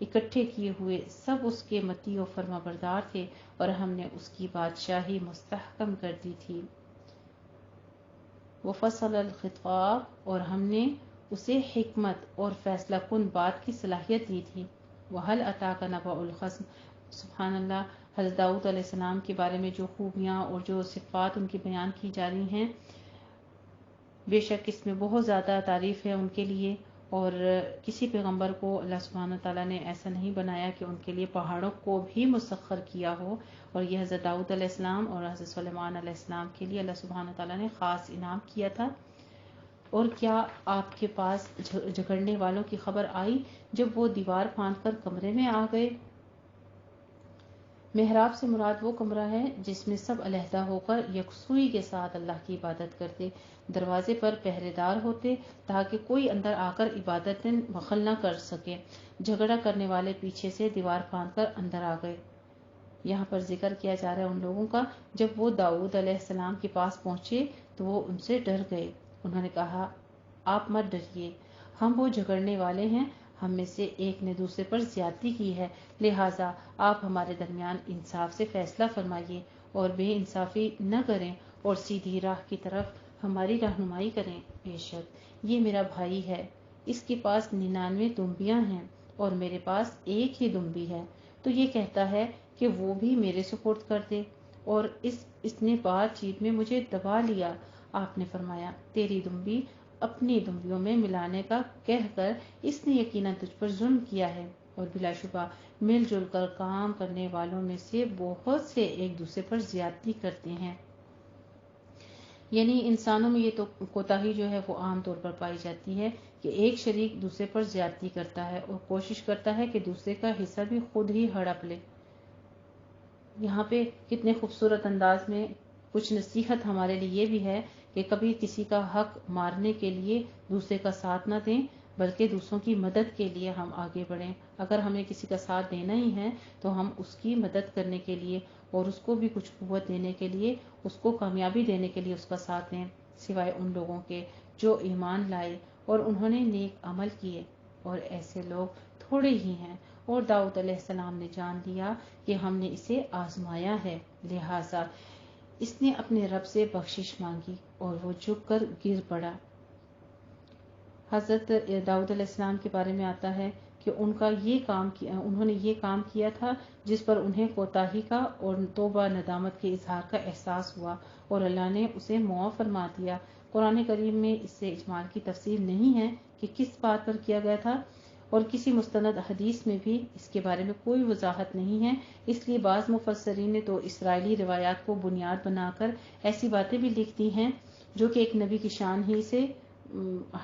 اکٹھے کیے ہوئے سب اس کے مطیع و فرما بردار تھے اور ہم نے اس کی بادشاہی مستحکم کر دی تھی۔ وفصل الخطاب، اور ہم نے اسے حکمت اور فیصلہ کن بات کی صلاحیت دی تھی۔ وَهَلْ أَتَاكَ نَبَأُ الْخَصْمِ، سبحان اللہ، حضرت داؤد علیہ السلام کے بارے میں جو خوبیاں اور جو صفات ان کی بیان کی جا رہی ہیں، بے شک اس میں بہت زیادہ تعریف ہے ان کے لیے، اور کسی پیغمبر کو اللہ سبحانہ تعالیٰ نے ایسا نہیں بنایا کہ ان کے لیے پہاڑوں کو بھی مسخر کیا ہو، اور یہ حضرت داؤد علیہ السلام اور حضرت سلیمان علیہ السلام کے لیے اللہ سبحانہ تعالیٰ نے خاص انعام کیا تھا۔ اور کیا آپ کے پاس جھگڑنے والوں کی خبر آئی جب وہ دیوار پھاند کر کمرے میں آ گئے؟ محراب سے مراد وہ کمرہ ہے جس میں سب علیحدہ ہو کر یکسوئی کے ساتھ اللہ کی عبادت کرتے، دروازے پر پہرے دار ہوتے تاکہ کوئی اندر آ کر عبادت میں دخل نہ کر سکے۔ جھگڑا کرنے والے پیچھے سے دیوار پھاند کر اندر آ گئے۔ یہاں پر ذکر کیا جا رہا ہے ان لوگوں کا، جب وہ داؤد علیہ السلام کے پاس پہنچے تو وہ ان سے ڈر گئے۔ انہوں نے کہا، آپ مت ڈریے، ہم وہ جھگڑنے والے ہیں، ہم میں سے ایک نے دوسرے پر زیادتی کی ہے، لہٰذا آپ ہمارے درمیان انصاف سے فیصلہ فرمائیے اور بے انصافی نہ کریں اور سیدھی راہ کی طرف ہماری رہنمائی کریں۔ بے شک یہ میرا بھائی ہے، اس کے پاس 99 دمبیاں ہیں اور میرے پاس ایک ہی دمبی ہے، تو یہ کہتا ہے کہ وہ بھی میرے سپرد کر دے، اور اس نے بات چیت میں مجھے دبا لیا۔ آپ نے فرمایا، تیری دمبی اپنی دمبیوں میں ملانے کا کہہ کر اس نے یقیناً تجھ پر ظلم کیا ہے، اور بلا شبہ مل جل کر کام کرنے والوں میں سے بہت سے ایک دوسرے پر زیادتی کرتے ہیں۔ یعنی انسانوں میں یہ تو کوتاہی جو ہے وہ عام طور پر پائی جاتی ہے کہ ایک شریک دوسرے پر زیادتی کرتا ہے اور کوشش کرتا ہے کہ دوسرے کا حصہ بھی خود ہی ہڑپ لے۔ یہاں پہ کتنے خوبصورت انداز میں کچھ نصیحت ہمارے لیے یہ بھی ہے کہ کبھی کسی کا حق مارنے کے لیے دوسرے کا ساتھ نہ دیں، بلکہ دوسروں کی مدد کے لیے ہم آگے بڑھیں۔ اگر ہمیں کسی کا ساتھ دینا ہی ہے تو ہم اس کی مدد کرنے کے لیے اور اس کو بھی کچھ قوت دینے کے لیے، اس کو کامیابی دینے کے لیے اس کا ساتھ دیں، سوائے ان لوگوں کے جو ایمان لائے اور انہوں نے نیک عمل کیے، اور ایسے لوگ تھوڑے ہی ہیں۔ اور داؤد علیہ السلام نے جان لیا کہ ہم نے اسے آزمایا ہے، لہٰذا اس نے اپنے رب سے بخشش مانگی اور وہ جھک کر گر پڑا۔ حضرت داؤد علیہ السلام کے بارے میں آتا ہے کہ انہوں نے یہ کام کیا تھا جس پر انہیں کوتاہی کا اور توبہ ندامت کے اظہار کا احساس ہوا، اور اللہ نے اسے معاف فرما دیا۔ قرآن کریم میں اس سے اجمال کی تفصیل نہیں ہے کہ کس بات پر کیا گیا تھا، اور کسی مستند حدیث میں بھی اس کے بارے میں کوئی وضاحت نہیں ہے، اس لیے بعض مفسرین نے تو اسرائیلی روایات کو بنیاد بنا کر ایسی باتیں بھی لکھ دی ہیں جو کہ ایک نبی کی شان ہی سے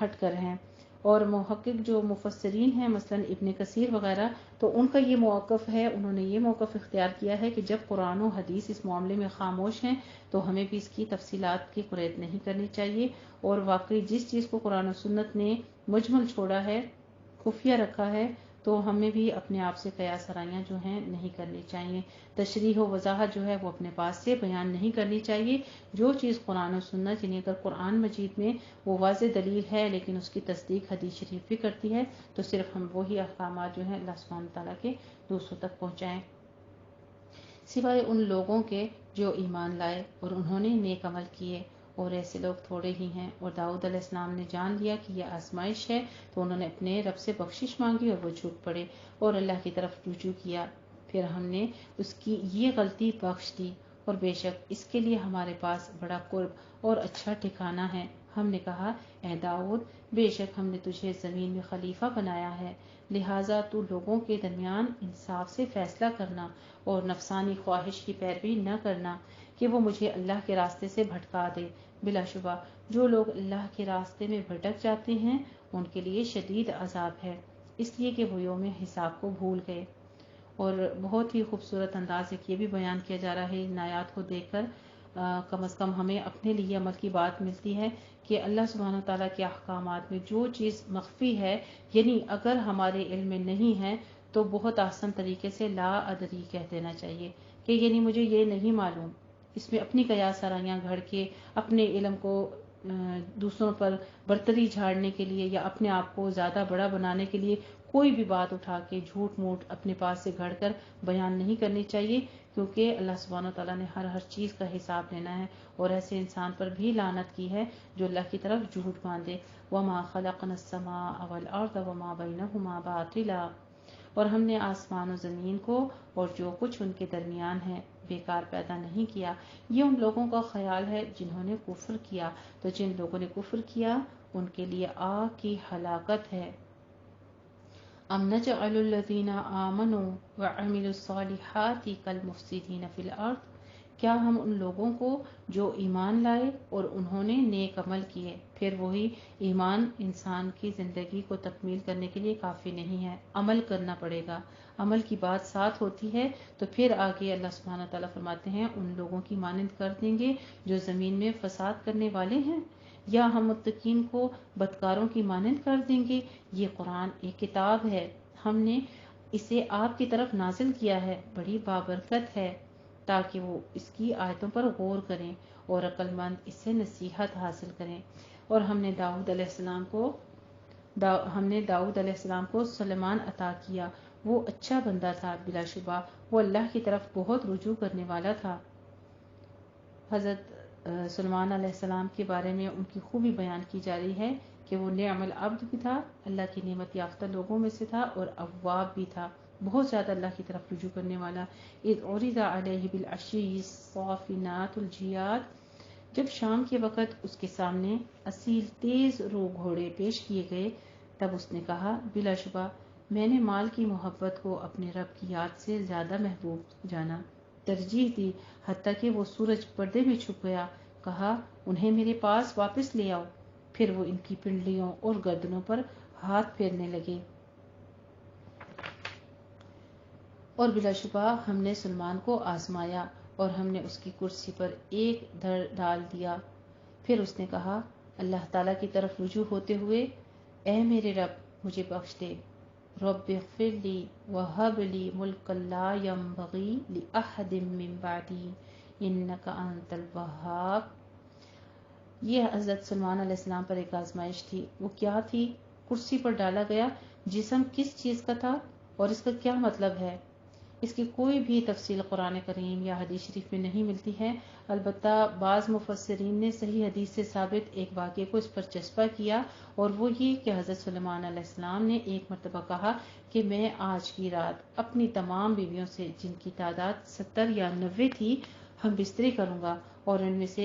ہٹ کر ہیں۔ اور محقق جو مفسرین ہیں مثلا ابن کثیر وغیرہ، تو ان کا یہ موقف ہے، انہوں نے یہ موقف اختیار کیا ہے کہ جب قرآن و حدیث اس معاملے میں خاموش ہیں تو ہمیں بھی اس کی تفصیلات کی قرید نہیں کرنی چاہیے، اور واقعی جس چیز کو قرآن و سنت نے مجمل چھوڑا ہے، خفیہ رکھا ہے، تو ہمیں بھی اپنے آپ سے قیاس آرائیاں جو ہیں نہیں کرنی چاہیے، تشریح و وضاحت جو ہے وہ اپنے پاس سے بیان نہیں کرنی چاہیے۔ جو چیز قرآن و سنت، یعنی اگر قرآن مجید میں وہ واضح دلیل ہے لیکن اس کی تصدیق حدیث شریف بھی کرتی ہے، تو صرف ہم وہی احکامات جو ہیں اللہ سبحانہ تعالیٰ کے دوسروں تک پہنچائیں، سوائے ان لوگوں کے جو ایمان لائے اور انہوں نے نیک عمل کیے، اور ایسے لوگ تھوڑے ہی ہیں۔ اور داؤد علیہ السلام نے جان لیا کہ یہ آزمائش ہے، تو انہوں نے اپنے رب سے بخشش مانگی اور وہ جھک پڑے اور اللہ کی طرف رجوع کیا، پھر ہم نے اس کی یہ غلطی بخش دی، اور بے شک اس کے لیے ہمارے پاس بڑا قرب اور اچھا ٹھکانہ ہے۔ ہم نے کہا، اے داؤد، بے شک ہم نے تجھے زمین میں خلیفہ بنایا ہے، لہٰذا تو لوگوں کے درمیان انصاف سے فیصلہ کرنا اور نفسانی خواہش کی پیروی نہ کرنا کہ وہ مجھے اللہ کے راستے سے بھٹکا دے۔ بلا شبہ جو لوگ اللہ کے راستے میں بھٹک جاتے ہیں ان کے لیے شدید عذاب ہے، اس لیے کہ وہ یوم حساب کو بھول گئے۔ اور بہت ہی خوبصورت انداز ایک یہ بھی بیان کیا جا رہا ہے ان آیات کو دیکھ کر، کم از کم ہمیں اپنے لیے عمل کی بات ملتی ہے کہ اللہ سبحانہ تعالیٰ کے احکامات میں جو چیز مخفی ہے، یعنی اگر ہمارے علم میں نہیں ہے تو بہت آسان طریقے سے لا ادری کہہ دینا چاہیے کہ یعنی مجھے یہ نہیں معلوم۔ اس میں اپنی قیاس آرائیاں گھڑ کے اپنے علم کو دوسروں پر برتری جھاڑنے کے لیے یا اپنے آپ کو زیادہ بڑا بنانے کے لیے کوئی بھی بات اٹھا کے جھوٹ موٹ اپنے پاس سے گھڑ کر بیان نہیں کرنی چاہیے، کیونکہ اللہ سبحانہ تعالیٰ نے ہر چیز کا حساب لینا ہے، اور ایسے انسان پر بھی لعنت کی ہے جو اللہ کی طرف جھوٹ باندھے۔ وَمَا خَلَقْنَا السَّمَاءَ وَالْأَرْضَ وَمَا بَيْنَهُمَا بَاطِلًا، اور ہم نے آسمان و زمین کو اور جو کچھ ان کے درمیان ہے بیکار پیدا نہیں کیا۔ یہ ان لوگوں کا خیال ہے جنہوں نے کفر کیا، تو جن لوگوں نے کفر کیا ان کے لیے آگ کی ہلاکت ہے۔ ام نجعل الذین آمنوا وعملوا الصالحات کالمفسدین فی الارض، کیا ہم ان لوگوں کو جو ایمان لائے اور انہوں نے نیک عمل کیے، پھر وہی ایمان انسان کی زندگی کو تکمیل کرنے کے لیے کافی نہیں ہے، عمل کرنا پڑے گا۔ عمل کی بات ساتھ ہوتی ہے تو پھر آگے اللہ سبحانہ تعالیٰ فرماتے ہیں ان لوگوں کی مانند کر دیں گے جو زمین میں فساد کرنے والے ہیں، یا ہم متقین کو بدکاروں کی مانند کر دیں گے۔ یہ قرآن ایک کتاب ہے، ہم نے اسے آپ کی طرف نازل کیا ہے، بڑی بابرکت ہے، تاکہ وہ اس کی آیتوں پر غور کریں اور عقل مند اس سے نصیحت حاصل کریں۔ اور ہم نے داؤد علیہ السلام کو سلیمان عطا کیا، وہ اچھا بندہ تھا، بلا شبہ وہ اللہ کی طرف بہت رجوع کرنے والا تھا۔ حضرت سلیمان علیہ السلام کے بارے میں ان کی خوبی بیان کی جا رہی ہے کہ وہ نعم العبد بھی تھا، اللہ کی نعمت یافتہ لوگوں میں سے تھا، اور اواب بھی تھا، بہت زیادہ اللہ کی طرف رجوع کرنے والا۔ اذ عرض علیہ بالعشی الصافنات الجیاد، جب شام کے وقت اس کے سامنے اصیل تیز رو گھوڑے پیش کیے گئے، تب اس نے کہا بلا شبہ میں نے مال کی محبت کو اپنے رب کی یاد سے زیادہ محبوب جانا، ترجیح دی، حتیٰ کہ وہ سورج پردے میں چھپ گیا۔ کہا انہیں میرے پاس واپس لے آؤ، پھر وہ ان کی پنڈلیوں اور گردنوں پر ہاتھ پھیرنے لگے۔ اور بلا شبہ ہم نے سلیمان کو آزمایا اور ہم نے اس کی کرسی پر ایک دھڑ ڈال دیا۔ پھر اس نے کہا اللہ تعالیٰ کی طرف رجوع ہوتے ہوئے، اے میرے رب مجھے بخش دے، رب اغفر لی وہب لی ملکا لا ینبغی لأحد من بعدی انک انت الوہاب۔ یہ حضرت سلیمان علیہ السلام پر ایک آزمائش تھی۔ وہ کیا تھی؟ کرسی پر ڈالا گیا جسم کس چیز کا تھا اور اس کا کیا مطلب ہے؟ اس کی کوئی بھی تفصیل قرآن کریم یا حدیث شریف میں نہیں ملتی ہے، البتہ بعض مفسرین نے صحیح حدیث سے ثابت ایک واقعے کو اس پر چسپاں کیا، اور وہ یہ کہ حضرت سلیمان علیہ السلام نے ایک مرتبہ کہا کہ میں آج کی رات اپنی تمام بیویوں سے، جن کی تعداد 70 یا 90 تھی، ہم بستری کروں گا، اور ان میں سے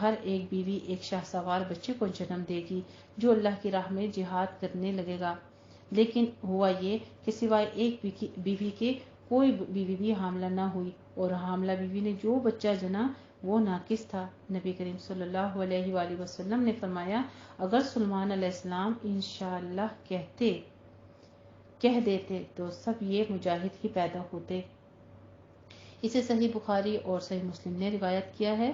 ہر ایک بیوی ایک شاہ سوار بچے کو جنم دے گی جو اللہ کی راہ میں جہاد کرنے لگے گا۔ لیکن ہوا یہ کہ سوائے ایک بیوی کے کوئی بیوی بھی حاملہ نہ ہوئی، اور حاملہ بیوی نے جو بچہ جنا وہ ناقص تھا۔ نبی کریم صلی اللہ علیہ وآلہ وسلم نے فرمایا اگر سلیمان علیہ السلام انشاءاللہ کہہ دیتے تو سب یہ مجاہد ہی پیدا ہوتے۔ اسے صحیح بخاری اور صحیح مسلم نے روایت کیا ہے۔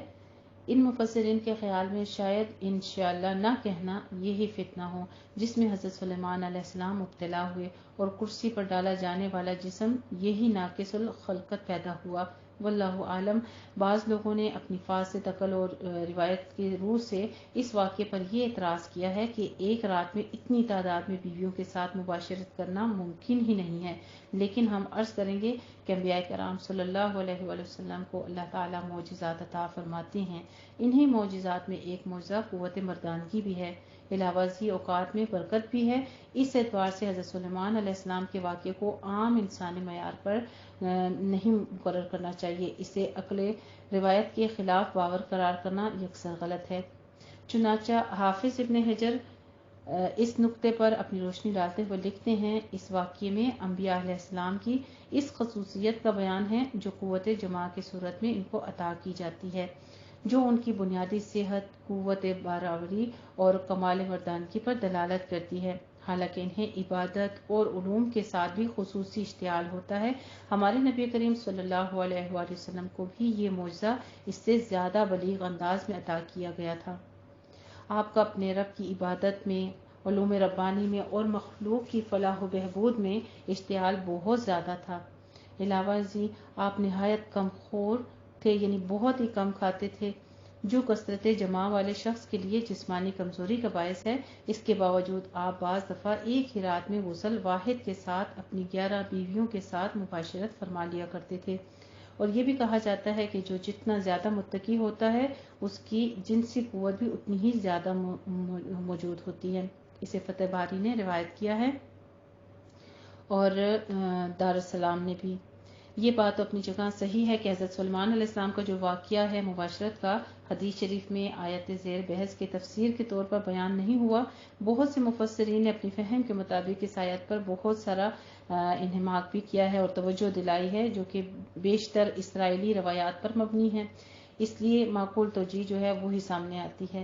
ان مفسرین کے خیال میں شاید انشاءاللہ نہ کہنا یہی فتنہ ہو جس میں حضرت سلیمان علیہ السلام مبتلا ہوئے، اور کرسی پر ڈالا جانے والا جسم یہی ناقص الخلقت پیدا ہوا۔ واللہ عالم۔ بعض لوگوں نے اپنی فاسد عقل اور روایت کے روح سے اس واقعے پر یہ اعتراض کیا ہے کہ ایک رات میں اتنی تعداد میں بیویوں کے ساتھ مباشرت کرنا ممکن ہی نہیں ہے، لیکن ہم عرض کریں گے کہ انبیاء کرام صلی اللہ علیہ وآلہ وسلم کو اللہ تعالیٰ معجزات عطا فرماتے ہیں۔ انہی معجزات میں ایک معجزہ قوت مردانگی بھی ہے، علاوہ ازیں اوقات میں برکت بھی ہے۔ اس اعتبار سے حضرت سلیمان علیہ السلام کے واقعے کو عام انسانی معیار پر نہیں مقرر کرنا چاہیے، اسے عقل روایت کے خلاف باور قرار کرنا یکسر غلط ہے۔ چنانچہ حافظ ابن حجر اس نقطے پر اپنی روشنی ڈالتے ہوئے لکھتے ہیں اس واقعے میں انبیاء علیہ السلام کی اس خصوصیت کا بیان ہے جو قوت جماع کی صورت میں ان کو عطا کی جاتی ہے، جو ان کی بنیادی صحت، قوت باراوری اور کمال مردانگی پر دلالت کرتی ہے، حالانکہ انہیں عبادت اور علوم کے ساتھ بھی خصوصی اشتعال ہوتا ہے۔ ہمارے نبی کریم صلی اللہ علیہ وآلہ وسلم کو بھی یہ معجزہ اس سے زیادہ بلیغ انداز میں عطا کیا گیا تھا۔ آپ کا اپنے رب کی عبادت میں، علوم ربانی میں اور مخلوق کی فلاح و بہبود میں اشتعال بہت زیادہ تھا۔ علاوہ ازیں آپ نہایت کم خور تھے، یعنی بہت ہی کم کھاتے تھے، جو کثرت جمع والے شخص کے لیے جسمانی کمزوری کا باعث ہے، اس کے باوجود آپ بعض دفعہ ایک ہی رات میں غسل واحد کے ساتھ اپنی 11 بیویوں کے ساتھ مباشرت فرما لیا کرتے تھے۔ اور یہ بھی کہا جاتا ہے کہ جو جتنا زیادہ متقی ہوتا ہے اس کی جنسی قوت بھی اتنی ہی زیادہ موجود ہوتی ہے۔ اسے فتح باری نے روایت کیا ہے اور دارالسلام نے بھی۔ یہ بات اپنی جگہ صحیح ہے کہ حضرت سلیمان علیہ السلام کا جو واقعہ ہے مباشرت کا، حدیث شریف میں آیت زیر بحث کے تفسیر کے طور پر بیان نہیں ہوا۔ بہت سے مفسرین نے اپنی فہم کے مطابق اس آیت پر بہت سارا انہماک بھی کیا ہے اور توجہ دلائی ہے، جو کہ بیشتر اسرائیلی روایات پر مبنی ہے، اس لیے معقول توجیہ جو ہے وہی سامنے آتی ہے۔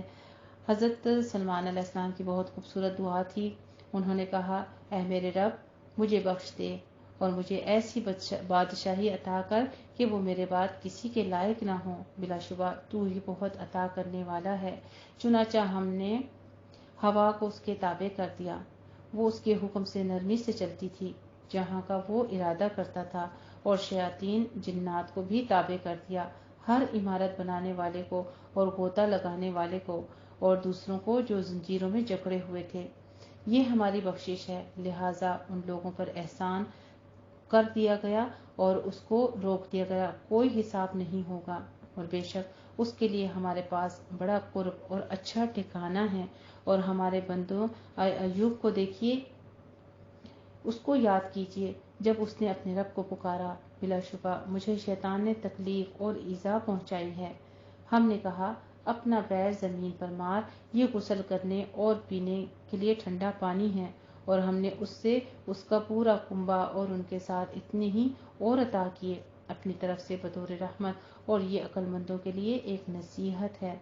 حضرت سلیمان علیہ السلام کی بہت خوبصورت دعا تھی۔ انہوں نے کہا، اے میرے رب، مجھے بخش دے اور مجھے ایسی بادشاہی عطا کر کہ وہ میرے بعد کسی کے لائق نہ ہو، بلا شبہ تو ہی بہت عطا کرنے والا ہے۔ چنانچہ ہم نے ہوا کو اس کے تابع کر دیا، وہ اس کے حکم سے نرمی سے چلتی تھی جہاں کا وہ ارادہ کرتا تھا، اور شیاطین جنات کو بھی تابع کر دیا، ہر عمارت بنانے والے کو اور غوطہ لگانے والے کو اور دوسروں کو جو زنجیروں میں جکڑے ہوئے تھے۔ یہ ہماری بخشش ہے، لہٰذا ان لوگوں پر احسان کر دیا گیا اور اس کو روک دیا گیا، کوئی حساب نہیں ہوگا، اور بے شک اس کے لیے ہمارے پاس بڑا قرب اور اچھا ٹھکانہ ہے۔ اور ہمارے بندوں ایوب کو دیکھیے، اس کو یاد کیجیے جب اس نے اپنے رب کو پکارا، بلا شبہ مجھے شیطان نے تکلیف اور ایذا پہنچائی ہے۔ ہم نے کہا، اپنا پیر زمین پر مار، یہ غسل کرنے اور پینے کے لیے ٹھنڈا پانی ہے، اور ہم نے اس سے اس کا پورا کنبہ اور ان کے ساتھ اتنے ہی اور عطا کیے اپنی طرف سے بطور رحمت، اور یہ عقل مندوں کے لیے ایک نصیحت ہے۔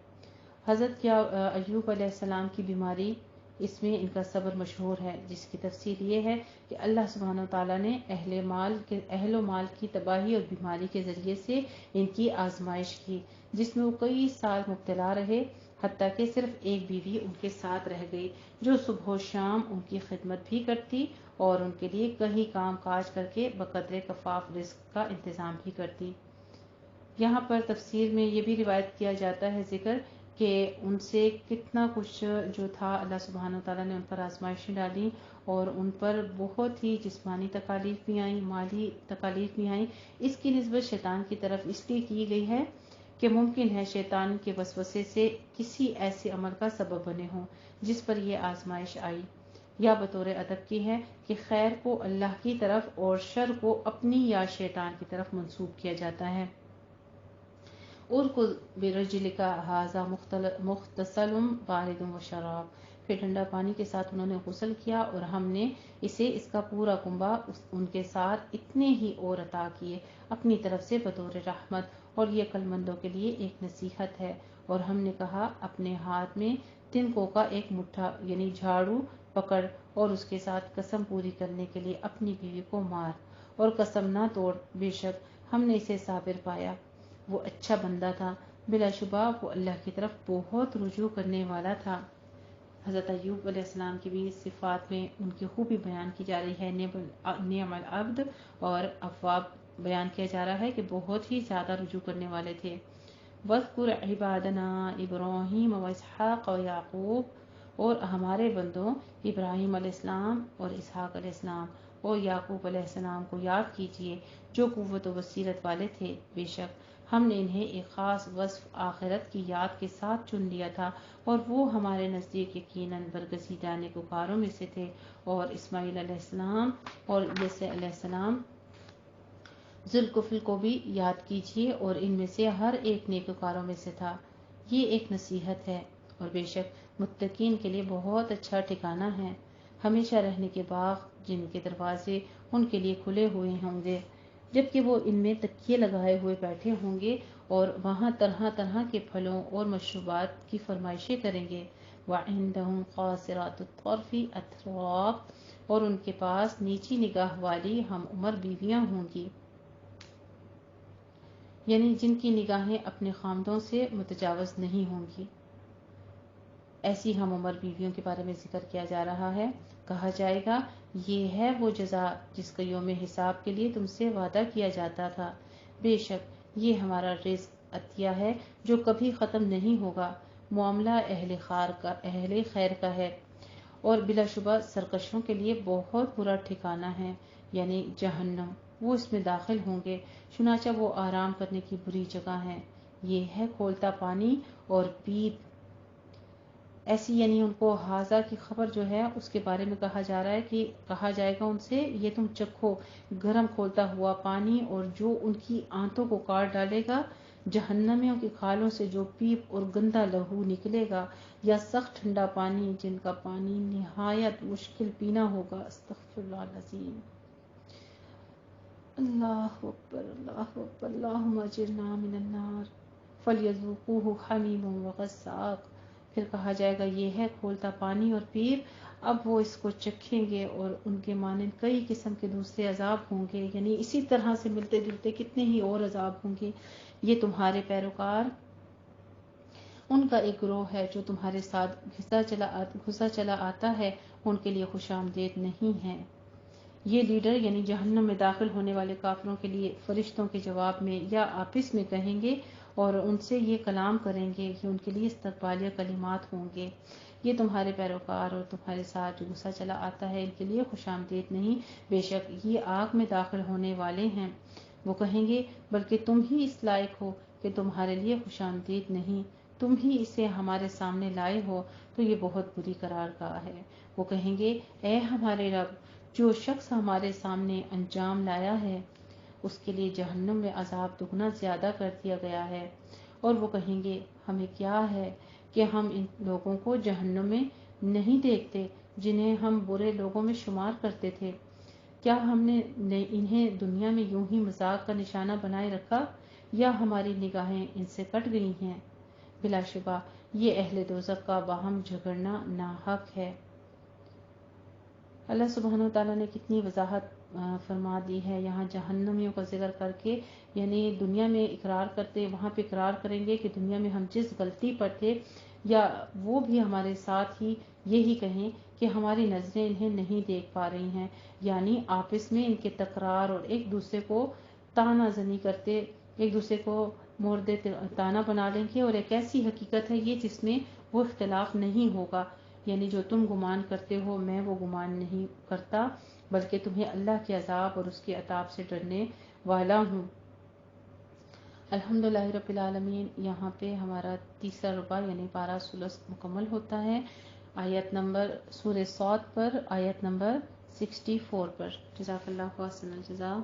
حضرت ایوب علیہ السلام کی بیماری، اس میں ان کا صبر مشہور ہے، جس کی تفصیل یہ ہے کہ اللہ سبحانہ وتعالیٰ نے اہل و مال کی تباہی اور بیماری کے ذریعے سے ان کی آزمائش کی، جس میں وہ کئی سال مبتلا رہے، حتیٰ کہ صرف ایک بیوی ان کے ساتھ رہ گئی، جو صبح و شام ان کی خدمت بھی کرتی اور ان کے لیے کہیں کام کاج کر کے بقدر کفاف رزق کا انتظام بھی کرتی۔ یہاں پر تفسیر میں یہ بھی روایت کیا جاتا ہے ذکر کہ ان سے کتنا کچھ جو تھا اللہ سبحانہ وتعالیٰ نے ان پر آزمائشیں ڈالی، اور ان پر بہت ہی جسمانی تکالیف بھی آئیں، مالی تکالیف بھی آئیں۔ اس کی نسبت شیطان کی طرف اس لیے کی گئی ہے کہ ممکن ہے شیطان کے وسوسے سے کسی ایسے عمل کا سبب بنے ہوں جس پر یہ آزمائش آئی، یا بطور ادب کی ہے کہ خیر کو اللہ کی طرف اور شر کو اپنی یا شیطان کی طرف منسوب کیا جاتا ہے۔ اُرْكُضْ بِرِجْلِكَ هَٰذَا مُغْتَسَلٌ بَارِدٌ وَشَرَابٌ، پھر ٹھنڈا پانی کے ساتھ انہوں نے غسل کیا، اور ہم نے اسے اس کا پورا کنبہ ان کے ساتھ اتنے ہی اور عطا کیے اپنی طرف سے بطور رحمت، اور یہ عقل مندوں کے لیے ایک نصیحت ہے۔ اور ہم نے کہا، اپنے ہاتھ میں تنکوں کا ایک مٹھا یعنی جھاڑو پکڑ، اور اس کے ساتھ قسم پوری کرنے کے لیے اپنی بیوی کو مار، اور قسم نہ توڑ، بے شک ہم نے اسے صابر پایا، وہ اچھا بندہ تھا، بلا شبہ وہ اللہ کی طرف بہت رجوع کرنے والا تھا۔ حضرت ایوب علیہ السلام کی بھی صفات میں ان کی خوبی بیان کی جا رہی ہے، نعم العبد، اور اواب بیان کیا جا رہا ہے کہ بہت ہی زیادہ رجوع کرنے والے تھے۔ وَاذْكُرْ عِبَادَنَا إِبْرَاهِيمَ وَإِسْحَاقَ وَيَعْقُوبَ، اور ہمارے بندوں ابراہیم علیہ السلام اور اسحاق علیہ السلام اور یعقوب علیہ السلام کو یاد کیجیے، جو قوت و بصیرت والے تھے، بے شک ہم نے انہیں ایک خاص وصف آخرت کی یاد کے ساتھ چن لیا تھا، اور وہ ہمارے نزدیک یقیناً برگزیدہ نیکوکاروں میں سے تھے۔ اور اسماعیل علیہ السلام اور یسع علیہ السلام، ذوالکفل کو بھی یاد کیجیے، اور ان میں سے ہر ایک نیکوکاروں میں سے تھا۔ یہ ایک نصیحت ہے، اور بے شک متقین کے لیے بہت اچھا ٹھکانہ ہے، ہمیشہ رہنے کے باغ جن کے دروازے ان کے لیے کھلے ہوئے ہوں گے، جبکہ وہ ان میں تکیے لگائے ہوئے بیٹھے ہوں گے، اور وہاں طرح طرح کے پھلوں اور مشروبات کی فرمائشیں کریں گے۔ وَعِندَهُمْ قَاصِرَاتُ الطَّرْفِ أَتْرَابٌ، اور ان کے پاس نیچی نگاہ والی ہم عمر بیویاں ہوں گی، یعنی جن کی نگاہیں اپنے خامدوں سے متجاوز نہیں ہوں گی۔ ایسی ہم عمر بیویوں کے بارے میں ذکر کیا جا رہا ہے۔ کہا جائے گا، یہ ہے وہ جزا جس کا یوم حساب کے لیے تم سے وعدہ کیا جاتا تھا، بے شک یہ ہمارا رزق عطیہ ہے جو کبھی ختم نہیں ہوگا۔ معاملہ اہل خیر کا ہے اور بلا شبہ سرکشوں کے لیے بہت برا ٹھکانہ ہے، یعنی جہنم۔ وہ اس میں داخل ہوں گے، چنانچہ وہ آرام کرنے کی بری جگہ ہے۔ یہ ہے کھولتا پانی اور پیپ ایسی، یعنی ان کو حاضہ کی خبر جو ہے اس کے بارے میں کہا جا رہا ہے کہ کہا جائے گا ان سے، یہ تم چکھو گرم کھولتا ہوا پانی اور جو ان کی آنتوں کو کاٹ ڈالے گا، جہنمیوں کی کھالوں سے جو پیپ اور گندا لہو نکلے گا، یا سخت ٹھنڈا پانی جن کا پانی نہایت مشکل پینا ہوگا۔ استغفر اللہ العظیم۔ اللہ اکبر، اللہ اکبر، اللہم اجرنا من النار فلیذوقوہ حمیم وغساق۔ پھر کہا جائے گا یہ ہے کھولتا پانی اور پیر، اب وہ اس کو چکھیں گے اور ان کے مانند کئی قسم کے دوسرے عذاب ہوں گے، یعنی اسی طرح سے ملتے جلتے کتنے ہی اور عذاب ہوں گے۔ یہ تمہارے پیروکار ان کا ایک گروہ ہے جو تمہارے ساتھ گھسا چلا آتا ہے، ان کے لیے خوش آمدید نہیں ہے۔ یہ لیڈر یعنی جہنم میں داخل ہونے والے کافروں کے لیے فرشتوں کے جواب میں یا آپس میں کہیں گے اور ان سے یہ کلام کریں گے، یہ ان کے لیے استقبالیہ کلمات ہوں گے۔ یہ تمہارے پیروکار اور تمہارے ساتھ جو گھسا چلا آتا ہے ان کے لیے خوش آمدید نہیں، بے شک یہ آگ میں داخل ہونے والے ہیں۔ وہ کہیں گے بلکہ تم ہی اس لائق ہو کہ تمہارے لیے خوش آمدید نہیں، تم ہی اسے ہمارے سامنے لائے ہو، تو یہ بہت بری قرار گاہ ہے۔ وہ کہیں گے اے ہمارے رب، جو شخص ہمارے سامنے انجام لایا ہے اس کے لیے جہنم میں عذاب دگنا زیادہ کر دیا گیا ہے۔ اور وہ کہیں گے ہمیں کیا ہے کہ ہم ان لوگوں کو جہنم میں نہیں دیکھتے جنہیں ہم برے لوگوں میں شمار کرتے تھے، کیا ہم نے انہیں دنیا میں یوں ہی مذاق کا نشانہ بنائے رکھا یا ہماری نگاہیں ان سے کٹ گئی ہیں؟ بلا شبہ یہ اہل دوزخ کا باہم جھگڑنا ناحق ہے۔ اللہ سبحانہ وتعالیٰ نے کتنی وضاحت فرما دی ہے یہاں جہنمیوں کا ذکر کر کے، یعنی دنیا میں اقرار کرتے، وہاں پہ اقرار کریں گے کہ دنیا میں ہم جس غلطی پر تھے، یا وہ بھی ہمارے ساتھ ہی یہی کہیں کہ ہماری نظریں انہیں نہیں دیکھ پا رہی ہیں، یعنی آپس میں ان کے تکرار اور ایک دوسرے کو تانا زنی کرتے، ایک دوسرے کو مورد تانا بنا لیں گے، اور ایک ایسی حقیقت ہے یہ جس میں وہ اختلاف نہیں ہوگا، یعنی جو تم گمان کرتے ہو میں وہ گمان نہیں کرتا، بلکہ تمہیں اللہ کے عذاب اور اس کے عطاب سے ڈرنے والا ہوں۔ الحمدللہ رب العالمین۔ یہاں پہ ہمارا تیسرا ربع یعنی پارہ ثلث مکمل ہوتا ہے، آیت نمبر سورہ صاد پر، آیت نمبر 64 پر۔ جزاک اللہ خیر الجزا۔